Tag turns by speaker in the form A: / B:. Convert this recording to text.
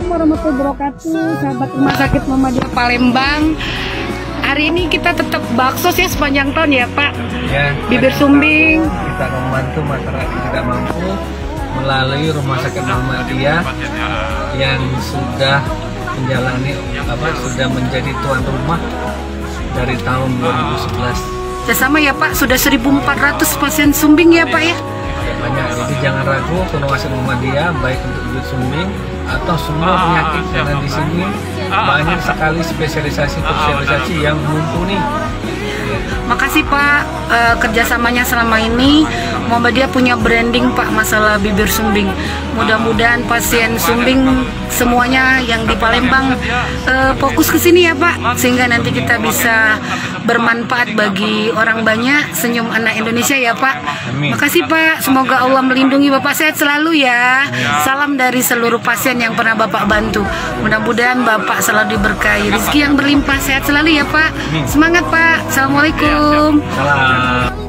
A: warahmatullahi wabarakatuh, sahabat Rumah Sakit Muhammadiyah Palembang. Hari ini kita tetap bakso ya sepanjang tahun ya Pak.
B: Ya,
A: bibir sumbing.
B: Kita membantu masyarakat yang tidak mampu melalui Rumah Sakit Muhammadiyah yang sudah menjalani sudah menjadi tuan rumah dari tahun 2011.
A: Sama ya Pak, sudah 1.400 pasien sumbing ya Pak ya.
B: Banyak, jadi jangan ragu ke Rumah Sakit Muhammadiyah baik untuk bibir sumbing atau semua penyakit, karena di sini banyak sekali spesialisasi yang mumpuni.
A: Makasih Pak kerjasamanya selama ini. Muhammadiyah punya branding Pak masalah bibir sumbing. Mudah-mudahan pasien sumbing semuanya yang di Palembang fokus ke sini ya Pak, sehingga nanti kita bisa bermanfaat bagi orang banyak. Senyum anak Indonesia ya Pak.
B: Amin.
A: Makasih Pak, semoga Allah melindungi Bapak, sehat selalu ya. Salam dari seluruh pasien yang pernah Bapak bantu. Mudah-mudahan Bapak selalu diberkahi rezeki yang berlimpah, sehat selalu ya Pak. Semangat Pak. Assalamualaikum.
B: Salam.